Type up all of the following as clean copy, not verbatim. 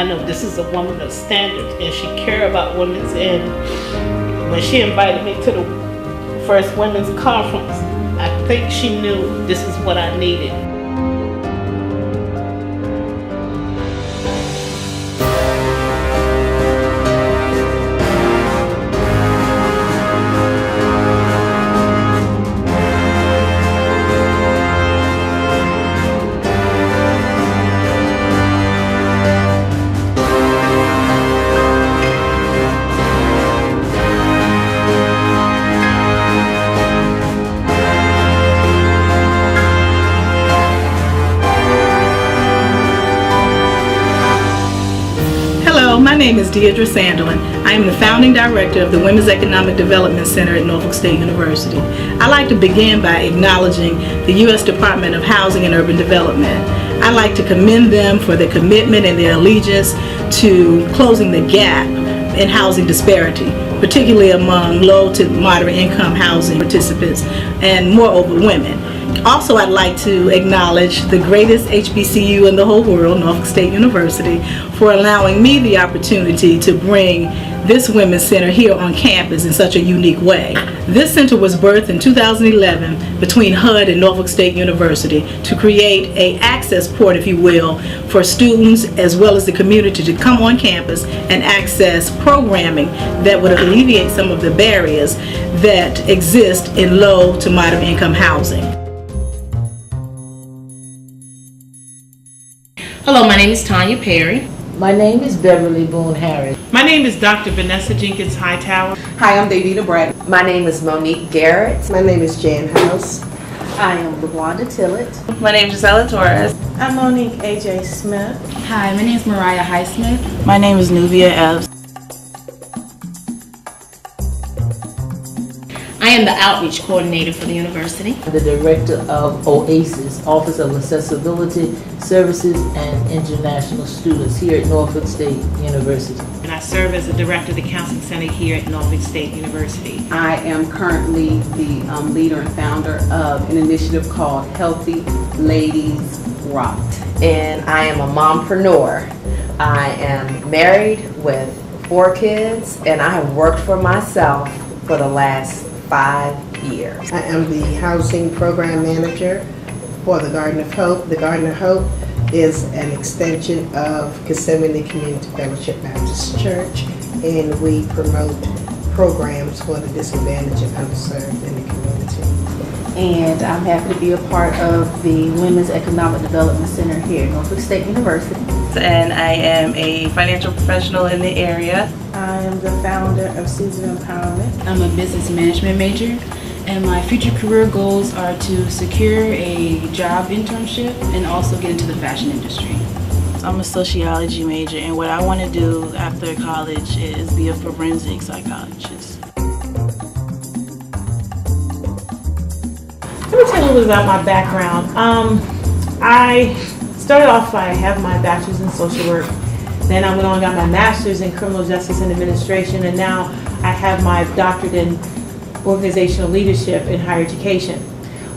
I know this is a woman of standards and she cares about women's. And when she invited me to the first women's conference, I think she knew this is what I needed. My name is Deidre Sanderlin. I am the founding director of the Women's Economic Development Center at Norfolk State University. I'd like to begin by acknowledging the U.S. Department of Housing and Urban Development. I'd like to commend them for their commitment and their allegiance to closing the gap in housing disparity, particularly among low to moderate income housing participants and moreover women. Also, I'd like to acknowledge the greatest HBCU in the whole world, Norfolk State University, for allowing me the opportunity to bring this Women's Center here on campus in such a unique way. This center was birthed in 2011 between HUD and Norfolk State University to create an access port, if you will, for students as well as the community to come on campus and access programming that would alleviate some of the barriers that exist in low to moderate income housing. Hello, my name is Tanya Perry. My name is Beverly Boone Harris. My name is Dr. Vanessa Jenkins Hightower. Hi, I'm Davida Brad. My name is Monique Garrett. My name is Jan House. I am LaWanda Tillett. My name is Gisela Torres. I'm Monique A.J. Smith. Hi, my name is Mariah Highsmith. My name is Nuvia Eves. I am the outreach coordinator for the university. The director of OASIS, Office of Accessibility Services and International Students here at Norfolk State University. And I serve as the director of the Counseling Center here at Norfolk State University. I am currently the leader and founder of an initiative called Healthy Ladies Rock. And I am a mompreneur. I am married with 4 kids, and I have worked for myself for the last 5 years. I am the housing program manager for the Garden of Hope. The Garden of Hope is an extension of Gethsemane Community Fellowship Baptist Church, and we promote programs for the disadvantaged and underserved in the community. And I'm happy to be a part of the Women's Economic Development Center here at Norfolk State University. And I am a financial professional in the area. I am the founder of Caesar Empowerment. I'm a business management major, and my future career goals are to secure a job internship and also get into the fashion industry. I'm a sociology major, and what I want to do after college is be a forensic psychologist. Let me tell you a little bit about my background. I started off by having my bachelor's in social work. Then I went on and got my master's in criminal justice and administration, and now I have my doctorate in organizational leadership in higher education.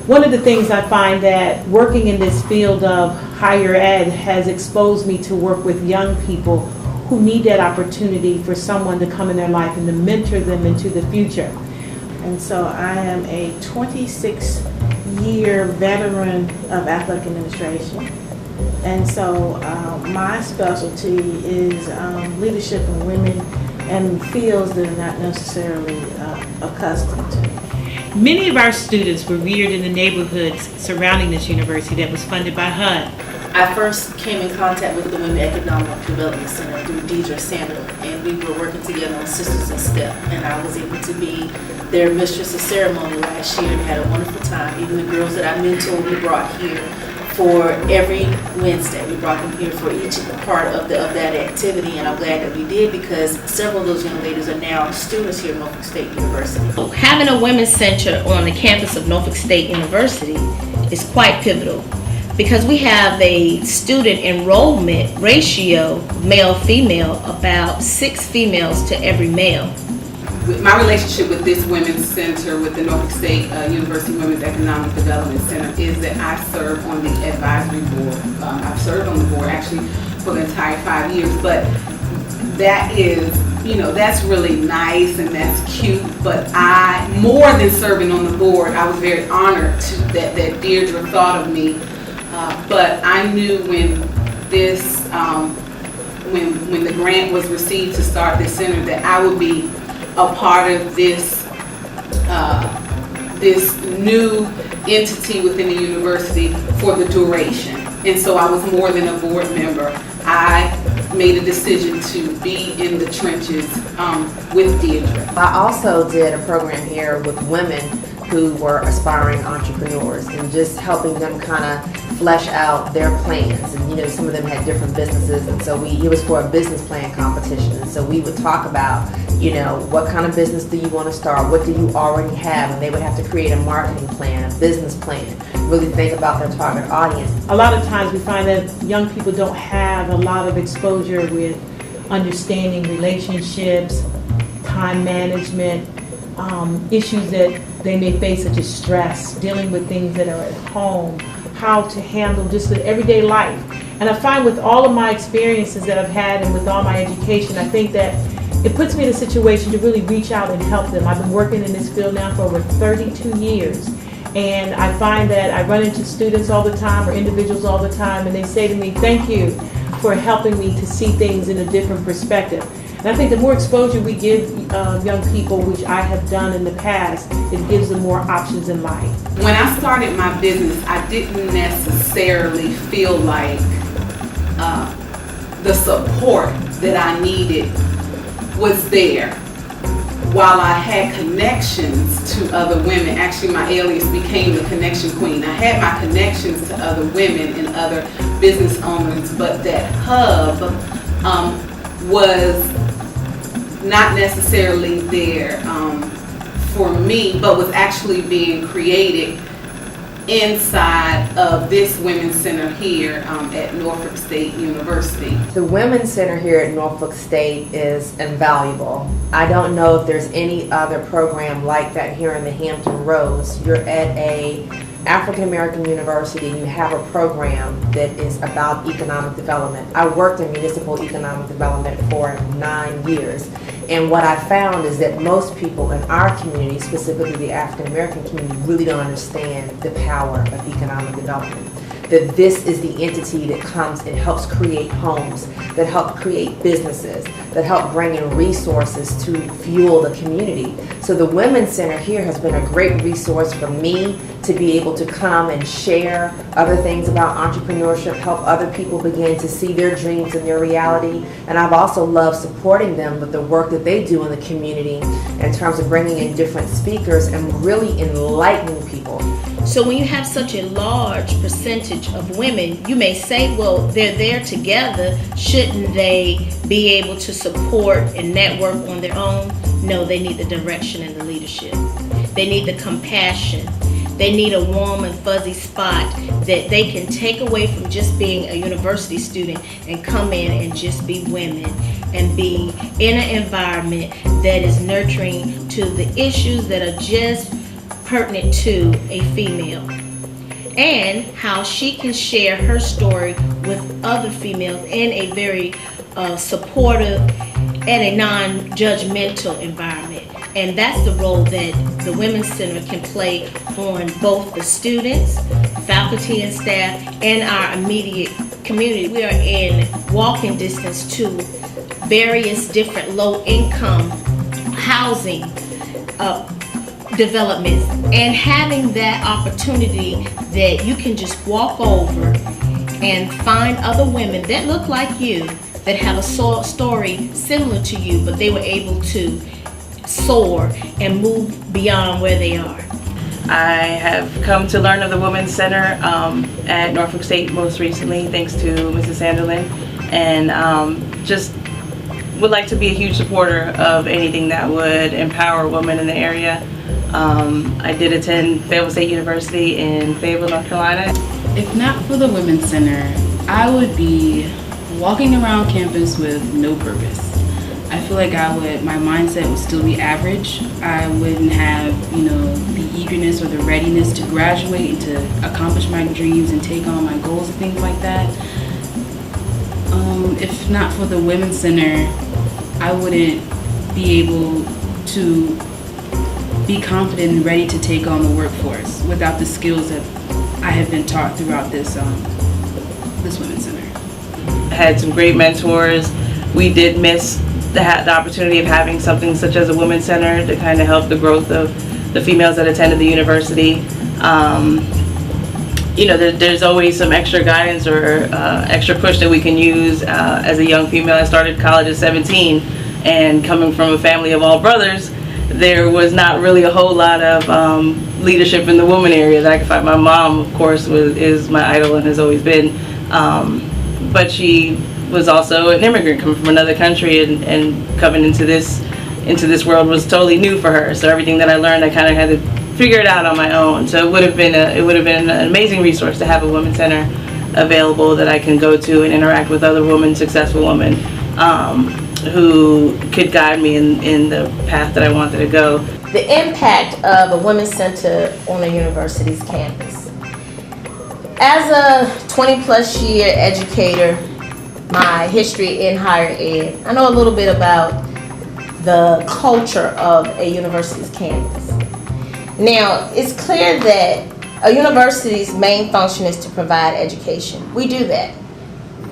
One of the things I find that working in this field of higher ed has exposed me to work with young people who need that opportunity for someone to come in their life and to mentor them into the future. And so I am a 26-year veteran of athletic administration. And so my specialty is leadership in women and fields that are not necessarily accustomed to. Many of our students were reared in the neighborhoods surrounding this university that was funded by HUD. I first came in contact with the Women's Economic Development Center through Deidre Sanderlin, and we were working together on Sisters in Step, and I was able to be their mistress of ceremony last year and had a wonderful time. Even the girls that I mentored, we brought here for every Wednesday. We brought them here for each part of that activity, and I'm glad that we did because several of those young ladies are now students here at Norfolk State University. Having a women's center on the campus of Norfolk State University is quite pivotal because we have a student enrollment ratio, male-female, about 6 females to every male. My relationship with this Women's Center, with the Norfolk State University Women's Economic Development Center, is that I serve on the advisory board. I've served on the board actually for the entire 5 years, but that is, that's really nice and that's cute, but more than serving on the board, I was very honored that Deirdre thought of me. But I knew when when the grant was received to start this center, that I would be a part of this new entity within the university for the duration. And so I was more than a board member. I made a decision to be in the trenches with Deirdre. I also did a program here with women who were aspiring entrepreneurs and just helping them kind of flesh out their plans. And some of them had different businesses, and so it was for a business plan competition. And so we would talk about, what kind of business do you want to start? What do you already have? And they would have to create a marketing plan, a business plan, really think about their target audience. A lot of times we find that young people don't have a lot of exposure with understanding relationships, time management, issues that they may face, such as stress, dealing with things that are at home, how to handle just the everyday life. And I find with all of my experiences that I've had and with all my education, I think that it puts me in a situation to really reach out and help them. I've been working in this field now for over 32 years. And I find that I run into students all the time or individuals all the time, and they say to me, thank you for helping me to see things in a different perspective. And I think the more exposure we give young people, which I have done in the past, it gives them more options in life. When I started my business, I didn't necessarily feel like the support that I needed was there. While I had connections to other women, actually my alias became the Connection Queen. I had my connections to other women and other business owners, but that hub was not necessarily there for me, but was actually being created inside of this Women's Center here at Norfolk State University. The Women's Center here at Norfolk State is invaluable. I don't know if there's any other program like that here in the Hampton Roads. You're at a African American university and you have a program that is about economic development. I worked in municipal economic development for 9 years. And what I found is that most people in our community, specifically the African American community, really don't understand the power of economic development. That this is the entity that comes and helps create homes, that help create businesses, that help bring in resources to fuel the community. So the Women's Center here has been a great resource for me to be able to come and share other things about entrepreneurship, help other people begin to see their dreams and their reality. And I've also loved supporting them with the work that they do in the community in terms of bringing in different speakers and really enlightening people. So when you have such a large percentage of women, you may say, well, they're there together. Shouldn't they be able to support and network on their own? No, they need the direction and the leadership. They need the compassion. They need a warm and fuzzy spot that they can take away from just being a university student and come in and just be women and be in an environment that is nurturing to the issues that are just pertinent to a female, and how she can share her story with other females in a very supportive and a non-judgmental environment. And that's the role that the Women's Center can play on both the students, faculty and staff, and our immediate community. We are in walking distance to various different low-income housing developments, and having that opportunity that you can just walk over and find other women that look like you, that have a story similar to you, but they were able to soar and move beyond where they are. I have come to learn of the Women's Center at Norfolk State most recently, thanks to Mrs. Sanderlin, and just would like to be a huge supporter of anything that would empower women in the area. I did attend Fayetteville State University in Fayetteville, North Carolina. If not for the Women's Center, I would be walking around campus with no purpose. I feel like my mindset would still be average. I wouldn't have, the eagerness or the readiness to graduate and to accomplish my dreams and take on my goals and things like that. If not for the Women's Center, I wouldn't be able to be confident and ready to take on the workforce without the skills that I have been taught throughout this Women's Center. I had some great mentors. We did miss the opportunity of having something such as a Women's Center to kind of help the growth of the females that attended the university. There's always some extra guidance or extra push that we can use as a young female. I started college at 17, and coming from a family of all brothers, there was not really a whole lot of leadership in the woman area that I could find. My mom, of course, is my idol and has always been, but she was also an immigrant coming from another country, and coming into this world was totally new for her. So everything that I learned, I kind of had to figure it out on my own. So it would have been an amazing resource to have a Women's Center available that I can go to and interact with other women, successful women, who could guide me in the path that I wanted to go. The impact of a Women's Center on a university's campus. As a 20-plus year educator, my history in higher ed, I know a little bit about the culture of a university's campus. Now, it's clear that a university's main function is to provide education. We do that.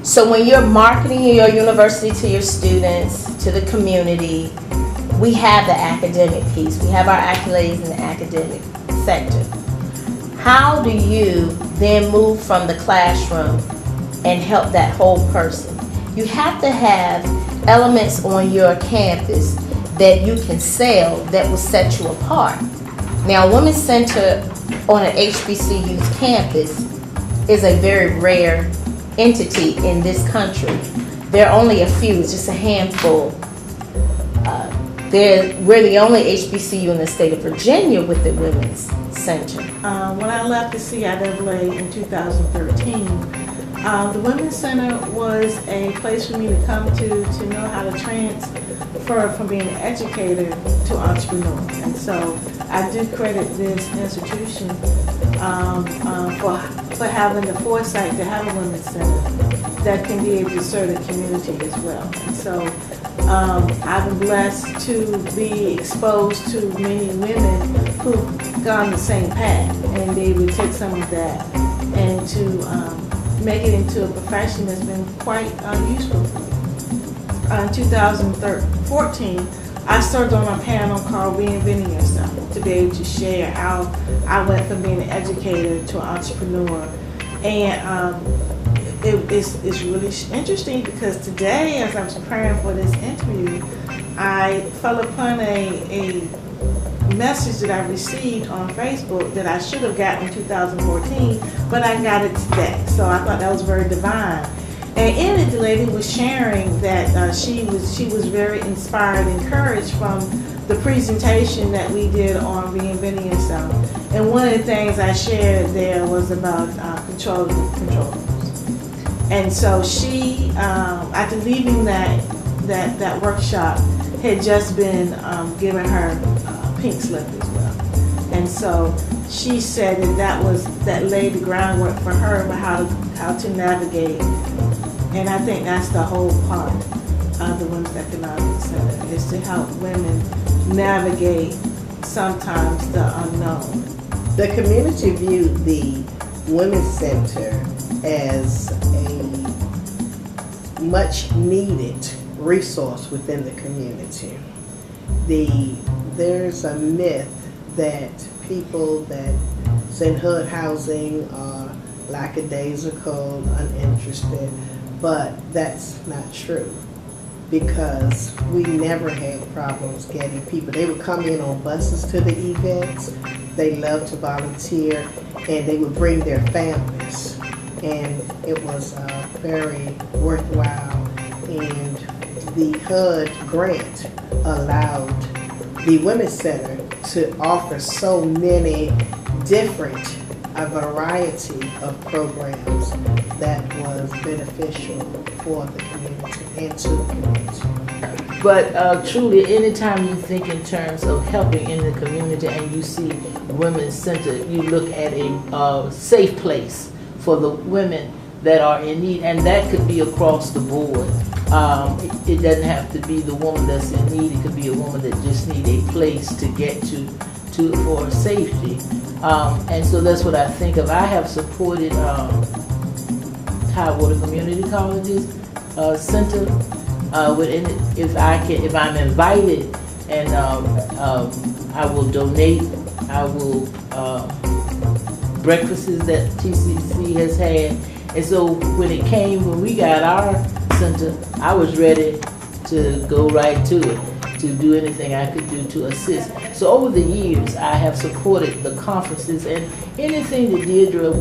So when you're marketing your university to your students, to the community, we have the academic piece. We have our accolades in the academic sector. How do you then move from the classroom and help that whole person? You have to have elements on your campus that you can sell that will set you apart. Now, Women's Center on an HBCU's campus is a very rare entity in this country. There are only a few, it's just a handful. We're the only HBCU in the state of Virginia with the Women's Center. When I left the CIAA in 2013, the Women's Center was a place for me to come to know how to transfer from being an educator to entrepreneur. And so I do credit this institution for having the foresight to have a Women's Center that can be able to serve the community as well. And so I've been blessed to be exposed to many women who've gone the same path, and they would take some of that and to make it into a profession that's been quite useful for me. In 2014, I served on a panel called Reinventing Yourself to be able to share how I went from being an educator to an entrepreneur. And it's really interesting because today, as I was preparing for this interview, I fell upon a message that I received on Facebook that I should have gotten in 2014, but I got it today. So I thought that was very divine. And in it, the lady was sharing that she was very inspired and encouraged from the presentation that we did on Reinventing Yourself. And one of the things I shared there was about controlling controllables. And so she, after leaving that workshop, had just been given her pink slip as well. And so she said that laid the groundwork for her about how to navigate. And I think that's the whole part of the Women's Economic Center, is to help women navigate sometimes the unknown. The community viewed the Women's Center as a much needed resource within the community. There's a myth that people that's in hood housing are lackadaisical, uninterested, but that's not true, because we never had problems getting people. They would come in on buses to the events, they love to volunteer, and they would bring their families. And it was very worthwhile, and the HUD grant allowed the Women's Center to offer so many different, a variety of programs that was beneficial for the community and to the community. But truly, anytime you think in terms of helping in the community and you see Women's Center, you look at a safe place for the women that are in need, and that could be across the board. It doesn't have to be the woman that's in need. It could be a woman that just needs a place to get to for safety. And so that's what I think of. I have supported Tidewater Community College's center. If I'm invited, and I will donate. I will breakfasts that TCC has had. And so when we got our center, I was ready to go right to it, to do anything I could do to assist. So over the years, I have supported the conferences, and anything that Deirdre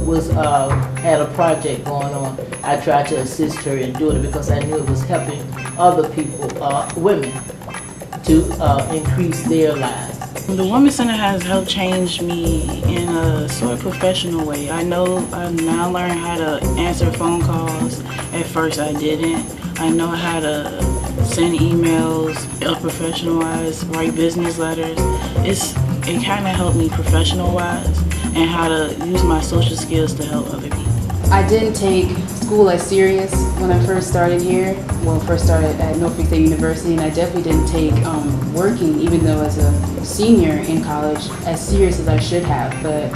had a project going on, I tried to assist her in doing it because I knew it was helping other people, women, to increase their lives. The Women's Center has helped change me in a sort of professional way. I now learn how to answer phone calls. At first I didn't. I know how to send emails, professional-wise, write business letters. It kind of helped me professional-wise and how to use my social skills to help other people. I didn't take school as serious when I first started here, first started at Norfolk State University, and I definitely didn't take working, even though as a senior in college, as serious as I should have. But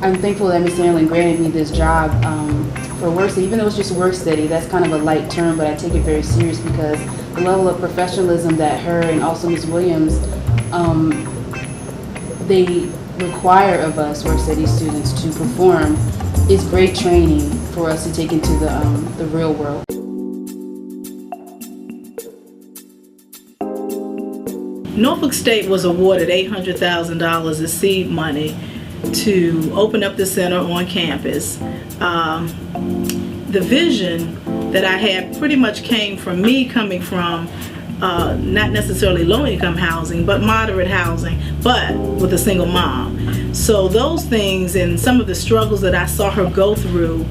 I'm thankful that Ms. Sandlin granted me this job for work study. Even though it's just work study, that's kind of a light term, but I take it very serious because the level of professionalism that her and also Ms. Williams, they require of us work study students to perform is great training for us to take into the real world. Norfolk State was awarded $800,000 as seed money to open up the center on campus. The vision that I had pretty much came from me coming from not necessarily low-income housing, but moderate housing, but with a single mom. So those things and some of the struggles that I saw her go through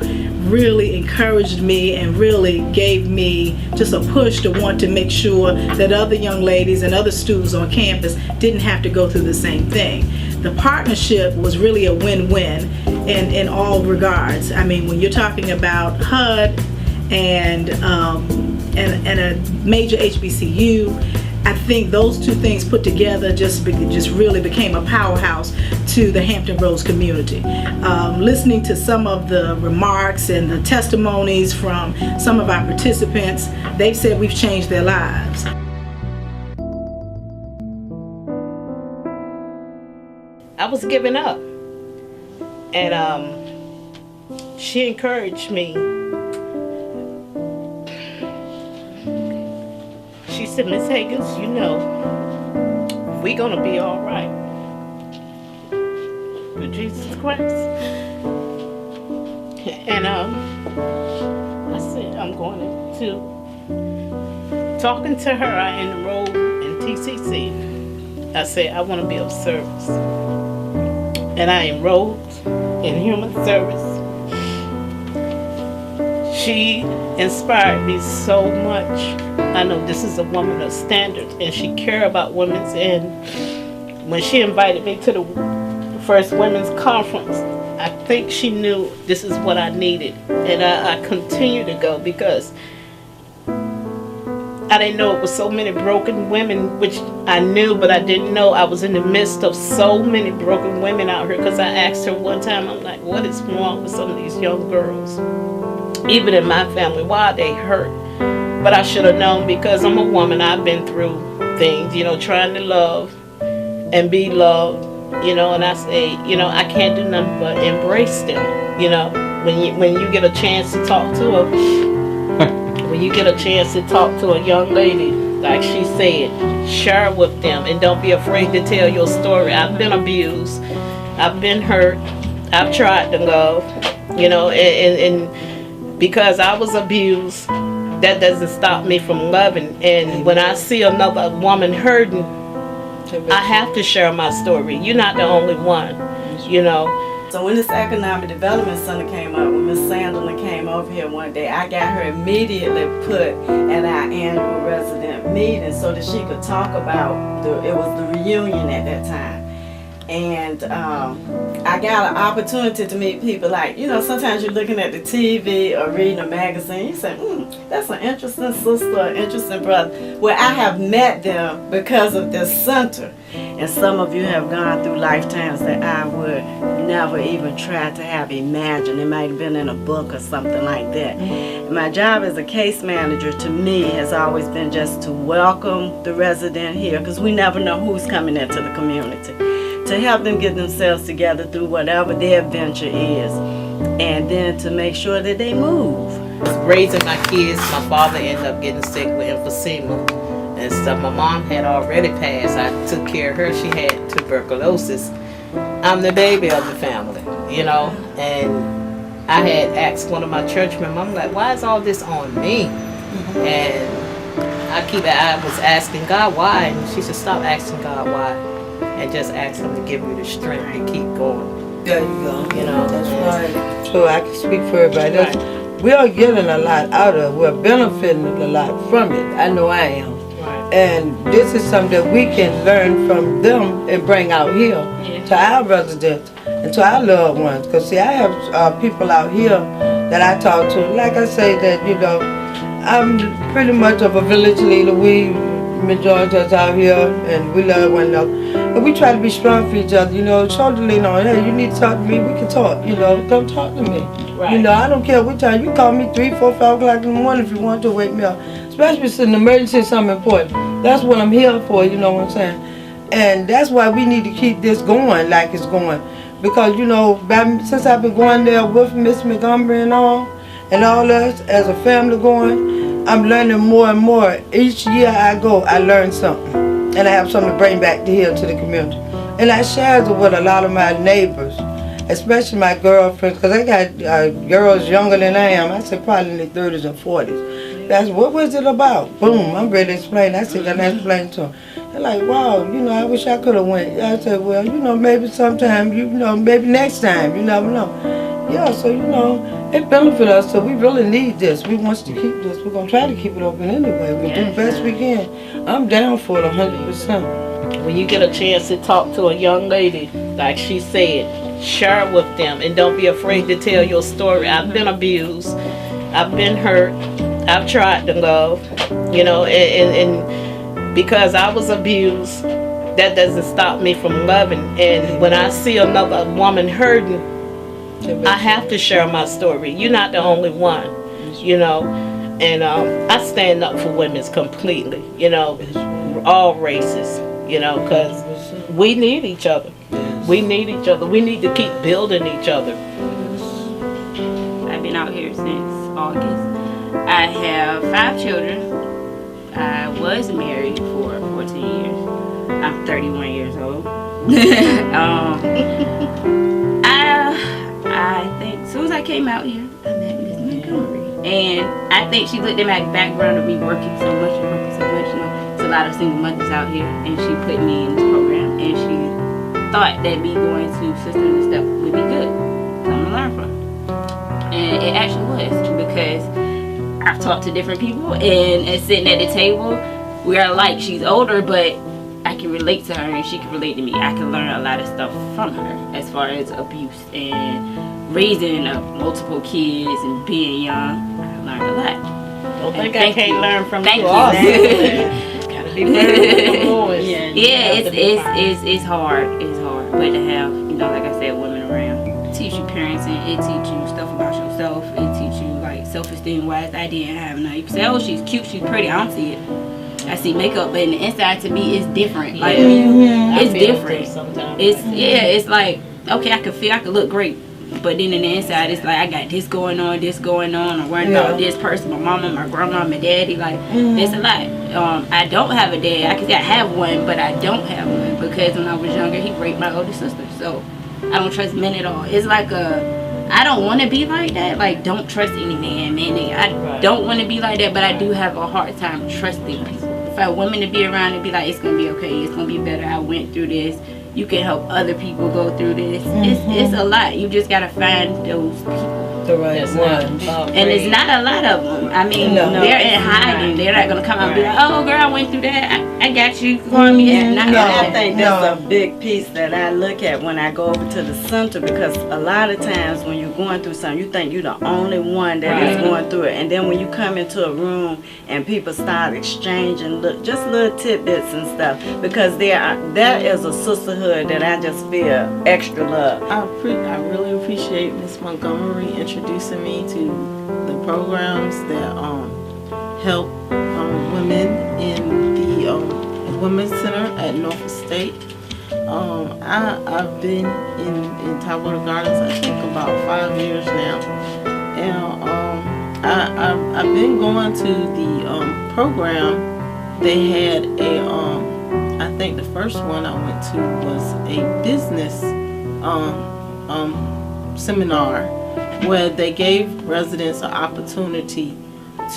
really encouraged me and really gave me just a push to want to make sure that other young ladies and other students on campus didn't have to go through the same thing. The partnership was really a win-win in all regards. I mean, when you're talking about HUD and a major HBCU, I think those two things put together just really became a powerhouse to the Hampton Roads community. Listening to some of the remarks and the testimonies from some of our participants, they've said we've changed their lives. I was giving up, and she encouraged me. She said, "Miss Higgins, you know, we're gonna be all right with Jesus Christ." And I said, I'm going to. Talking to her, I enrolled in TCC. I said, I want to be of service. And I enrolled in human service. She inspired me so much. I know this is a woman of standards, and she cared about women's. And when she invited me to the first women's conference, I think she knew this is what I needed. And I continue to go because I didn't know it was so many broken women, which I knew, but I didn't know I was in the midst of so many broken women out here. Because I asked her one time, I'm like, what is wrong with some of these young girls? Even in my family, why are they hurt? But I should have known because I'm a woman. I've been through things, you know, trying to love and be loved, you know, and I say, you know, I can't do nothing but embrace them, you know, when you get a chance to talk to her. When you get a chance to talk to a young lady, like she said, share with them and don't be afraid to tell your story. I've been abused. I've been hurt. I've tried to love, you know, and because I was abused, that doesn't stop me from loving. And when I see another woman hurting, I have to share my story. You're not the only one, you know. So when this Economic Development Center came up, when Ms. Sandlin came over here one day, I got her immediately put at our annual resident meeting so that she could talk about, it was the reunion at that time. And I got an opportunity to meet people like, sometimes you're looking at the TV or reading a magazine, you say, that's an interesting sister, an interesting brother. Well, I have met them because of this center. And some of you have gone through lifetimes that I would never even try to have imagined. It might have been in a book or something like that. My job as a case manager to me has always been just to welcome the resident here, because we never know who's coming into the community. To help them get themselves together through whatever their adventure is, and then to make sure that they move. Raising my kids, my father ended up getting sick with emphysema. And so my mom had already passed. I took care of her. She had tuberculosis. I'm the baby of the family, and I had asked one of my church members, I'm like, why is all this on me? And I was asking God why, and she said, stop asking God why, and just ask him to give you the strength to keep going. There you go. That's right. So I can speak for everybody. We are getting a lot out of it. We're benefiting a lot from it. I know I am. And this is something that we can learn from them and bring out here to our residents and to our loved ones. Because see, I have people out here that I talk to. Like I say that, I'm pretty much of a village leader. We, majority of us out here, and we love one another. And we try to be strong for each other, shoulder lean on. Hey, you need to talk to me, we can talk, come talk to me. Right. I don't care what time. You call me 3, 4, 5 o'clock in the morning if you want to wake me up. Especially if it's an emergency, something important. That's what I'm here for, you know what I'm saying? And that's why we need to keep this going like it's going. Because, since I've been going there with Miss Montgomery and all us as a family going, I'm learning more and more. Each year I go, I learn something. And I have something to bring back to here to the community. And I share it with a lot of my neighbors, especially my girlfriends, because I got girls younger than I am. I say probably in their 30s and 40s. That's what was it about? Boom, I'm ready to explain. I said, can I explain to them? They're like, wow, I wish I could have went. I said, well, maybe sometime, maybe next time, you never know. Yeah, so, it benefits us, so we really need this. We want to keep this. We're going to try to keep it open anyway. We'll do the best we can. I'm down for it 100%. When you get a chance to talk to a young lady, like she said, share with them and don't be afraid to tell your story. I've been abused. I've been hurt. I've tried to love, and because I was abused, that doesn't stop me from loving. And when I see another woman hurting, I have to share my story. You're not the only one, and I stand up for women completely, all races, because we need each other. We need each other. We need to keep building each other. I've been out here since August. I have 5 children. I was married for 14 years. I'm 31 years old. I think as soon as I came out here, I met Miss Montgomery. And I think she looked at my background of me working so much. There's a lot of single mothers out here, and she put me in this program, and she thought that me going to Sister in the Step would be good. Something to learn from. And it actually was, because I've talked to different people, and sitting at the table, we are alike. She's older, but I can relate to her, and she can relate to me. I can learn a lot of stuff from her as far as abuse and raising multiple kids and being young. I learned a lot. Don't think I can't learn from you. Gotta be learning from the boys. It's hard. It's hard, but to have, like I said, women around. It teach you parenting. It teach you stuff about yourself. It teach you self-esteem wise. I didn't have none. You can say, oh, she's cute, she's pretty. I don't see it. I see makeup, but in the inside to me it's different. Like it's different. It's like, okay, I can look great, but then in the inside it's like I got this going on. I'm worrying about this person, my mama, my grandma, my daddy. Like it's a lot. I don't have a dad. I can say I have one, but I don't have one because when I was younger he raped my older sister. So I don't trust men at all. It's like I don't want to be like that. Like, don't trust any man. I don't want to be like that, but I do have a hard time trusting people. If I want women to be around and be like, it's going to be okay, it's going to be better, I went through this, you can help other people go through this. It's a lot. You just gotta find those people. The right ones. And it's not a lot of them. I mean, they're in hiding. They're not gonna come out and be like, "Oh, girl, I went through that. I got you. Call me." I think that's a big piece that I look at when I go over to the center, because a lot of times when you're going through something, you think you're the only one that is going through it, and then when you come into a room and people start exchanging just little tidbits and stuff, because there is a sisterhood that I just feel extra love. I really appreciate Ms. Montgomery introducing me to the programs that help women in the Women's Center at Norfolk State. I've been in Tidewater Gardens, I think, about 5 years now, and I've been going to the program. They had I think the first one I went to was a business seminar where they gave residents an opportunity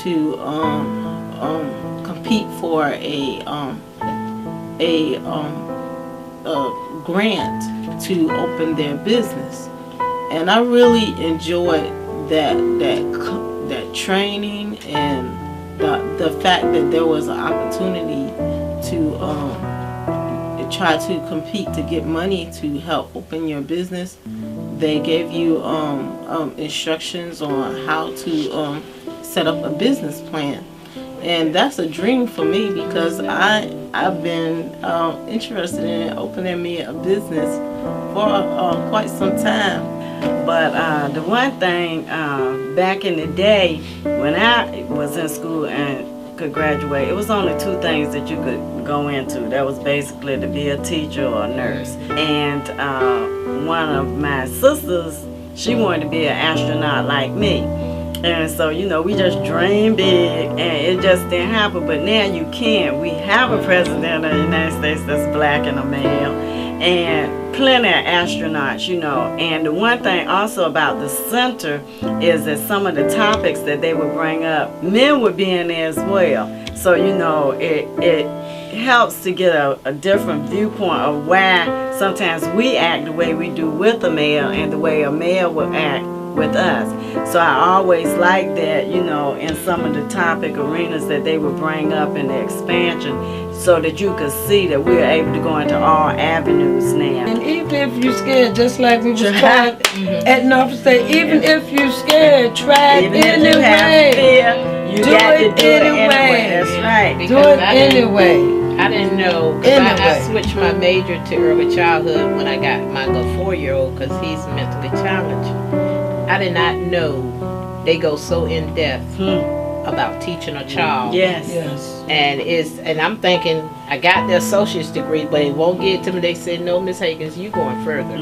to compete for a grant to open their business, and I really enjoyed that training and the fact that there was an opportunity to try to compete to get money to help open your business. They gave you instructions on how to set up a business plan, and that's a dream for me because I've been interested in opening me a business for quite some time. But the one thing back in the day when I was in school and could graduate, it was only two things that you could go into. That was basically to be a teacher or a nurse. And one of my sisters, she wanted to be an astronaut like me. And so, you know, we just dreamed big and it just didn't happen. But now you can. We have a president of the United States that's black and a male, and plenty of astronauts, you know. And the one thing also about the center is that some of the topics that they would bring up, men would be in there as well. So, you know, it helps to get a different viewpoint of why sometimes we act the way we do with a male and the way a male would act with us. So I always like that, you know, in some of the topic arenas that they would bring up in the expansion, so that you could see that we're able to go into all avenues now. And even if you're scared, just like we was taught at Norfolk State, even if you're scared, try it anyway. You do got it to do it anyway. That's right. Do it anyway. I didn't know. I switched my major to early childhood when I got my little 4-year-old because he's mentally challenged. I did not know they go so in depth about teaching a child. Yes. And I'm thinking I got the associate's degree, but it won't get to me. They said, "No, Miss Higgins, you going further."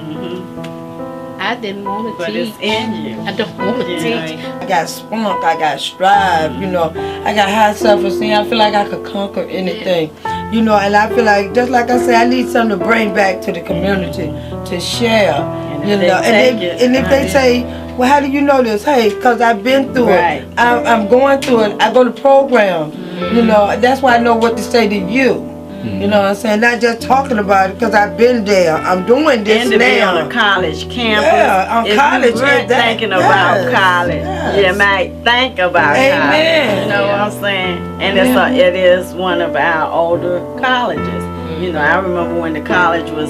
I didn't want to teach. But it's in you. I don't want to teach. I got spunk, I got strive, you know, I got high self-esteem. I feel like I could conquer anything, you know, and I feel like, just like I said, I need something to bring back to the community to share, you know. And if they say, "Well, how do you know this?" Hey, because I've been through it. I'm going through it. I go to programs, you know. That's why I know what to say to you. You know what I'm saying? Not just talking about it because I've been there. I'm doing this and to be now. on a college campus. Yeah, on if college. you weren't thinking about college, you might think about college. You know what I'm saying? And it is one of our older colleges. You know, I remember when the college was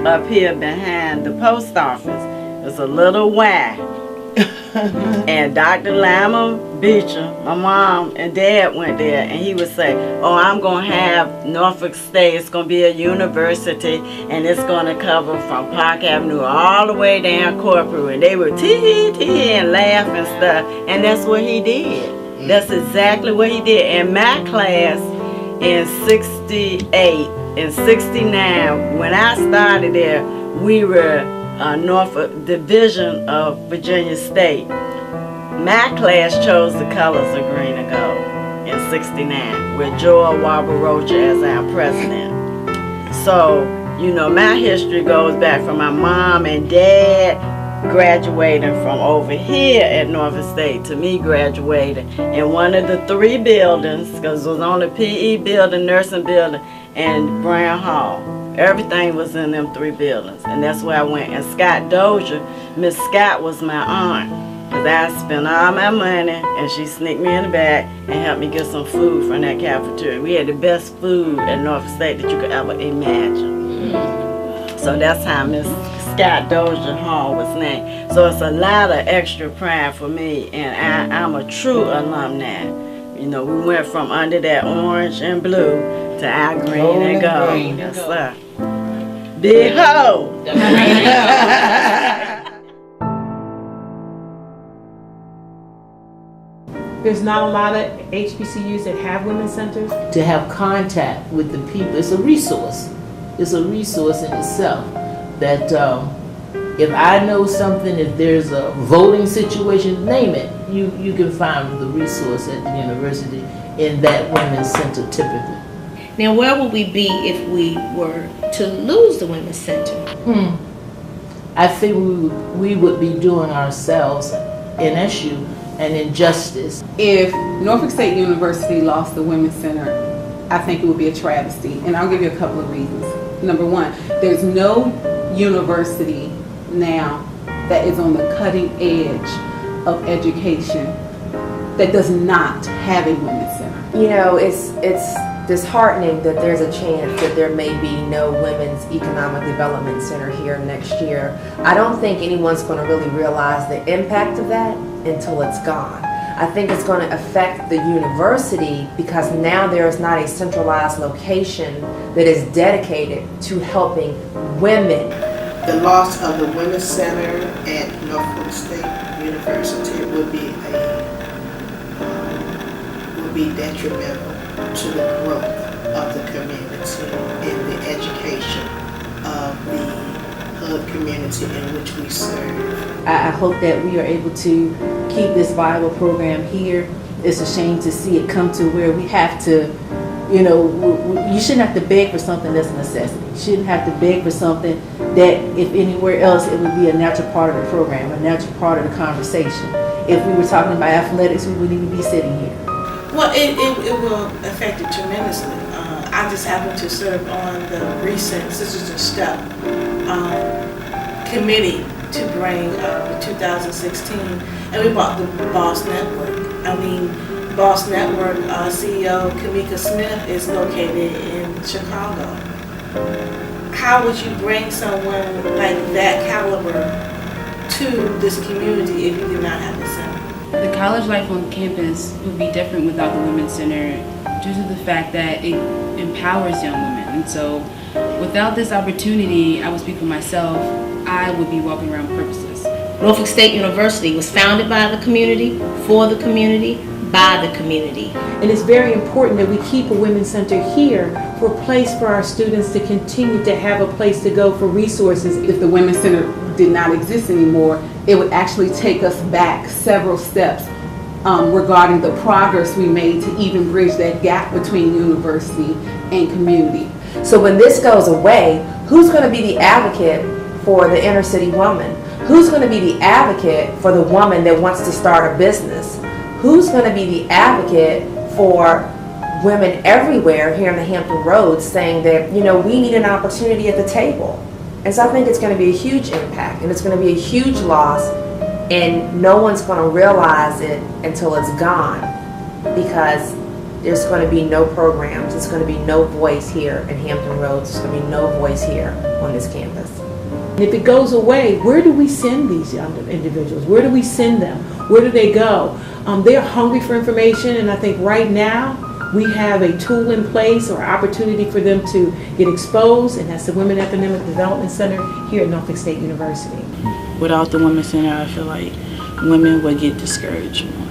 up here behind the post office. It was a little Y. And Dr. Lama Beecher, my mom and dad went there, and he would say, "Oh, I'm going to have Norfolk State. It's going to be a university, and it's going to cover from Park Avenue all the way down Corporal." And they would tee and laugh and stuff, and that's what he did. That's exactly what he did. In my class in 68 and 69, when I started there, we were Norfolk Division of Virginia State. My class chose the colors of green and gold in 69 with Joel Walber Rocha as our president. So, you know, my history goes back from my mom and dad graduating from over here at Norfolk State to me graduating in one of the 3 buildings, because it was on the PE building, nursing building, and Brown Hall. Everything was in them 3 buildings, and that's where I went. And Scott Dozier, Miss Scott was my aunt, because I spent all my money, and she sneaked me in the back and helped me get some food from that cafeteria. We had the best food at Norfolk State that you could ever imagine. So that's how Miss Scott Dozier Hall was named. So it's a lot of extra pride for me, and I'm a true alumni. You know, we went from under that orange and blue to our green and gold. Yes, sir. Big ho! There's not a lot of HBCUs that have women's centers. To have contact with the people, it's a resource. It's a resource in itself that if I know something, if there's a voting situation, name it, you can find the resource at the university in that women's center typically. Now, where would we be if we were to lose the Women's Center? I think we would be doing ourselves an issue and injustice. If Norfolk State University lost the Women's Center, I think it would be a travesty. And I'll give you a couple of reasons. Number one, there's no university now that is on the cutting edge of education that does not have a Women's Center. You know, it's disheartening that there's a chance that there may be no Women's Economic Development Center here next year. I don't think anyone's going to really realize the impact of that until it's gone. I think it's going to affect the university because now there is not a centralized location that is dedicated to helping women. The loss of the Women's Center at Norfolk State University would be detrimental to the growth of the community and the education of the hub community in which we serve. I hope that we are able to keep this viable program here. It's a shame to see it come to where we have to, you know, you shouldn't have to beg for something that's a necessity. You shouldn't have to beg for something that if anywhere else it would be a natural part of the program, a natural part of the conversation. If we were talking about athletics, we wouldn't even be sitting here. Well, it will affect it tremendously. I just happened to serve on the recent Sisters in Step committee to bring the 2016, and we brought the Boss Network. I mean, Boss Network CEO Kamika Smith is located in Chicago. How would you bring someone like that caliber to this community if you did not have the center? The college life on campus would be different without the Women's Center due to the fact that it empowers young women. And so without this opportunity, I would speak for myself, I would be walking around purposeless. Norfolk State University was founded by the community, for the community, by the community. And it's very important that we keep a women's center here for a place for our students to continue to have a place to go for resources. If the Women's Center did not exist anymore, it would actually take us back several steps regarding the progress we made to even bridge that gap between university and community. So when this goes away, who's going to be the advocate for the inner city woman? Who's going to be the advocate for the woman that wants to start a business? Who's going to be the advocate for women everywhere here in the Hampton Roads saying that, you know, we need an opportunity at the table? And so I think it's going to be a huge impact and it's going to be a huge loss, and no one's going to realize it until it's gone because there's going to be no programs. There's going to be no voice here in Hampton Roads. There's going to be no voice here on this campus. And if it goes away, where do we send these young individuals? Where do we send them? Where do they go? They're hungry for information, and I think right now we have a tool in place or opportunity for them to get exposed, and that's the Women Economic Development Center here at Norfolk State University. Without the Women's Center, I feel like women would get discouraged more.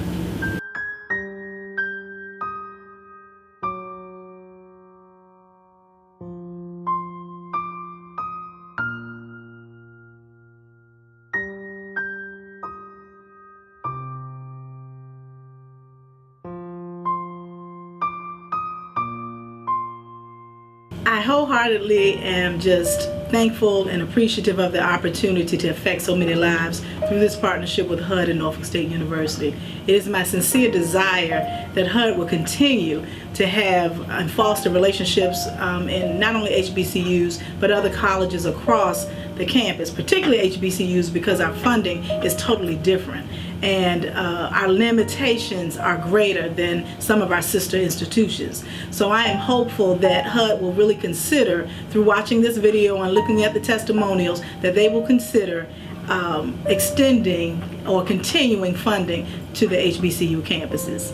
I wholeheartedly am just thankful and appreciative of the opportunity to affect so many lives through this partnership with HUD and Norfolk State University. It is my sincere desire that HUD will continue to have and foster relationships in not only HBCUs but other colleges across the campus, particularly HBCUs, because our funding is totally different and our limitations are greater than some of our sister institutions. So I am hopeful that HUD will really consider, through watching this video and looking at the testimonials, that they will consider extending or continuing funding to the HBCU campuses.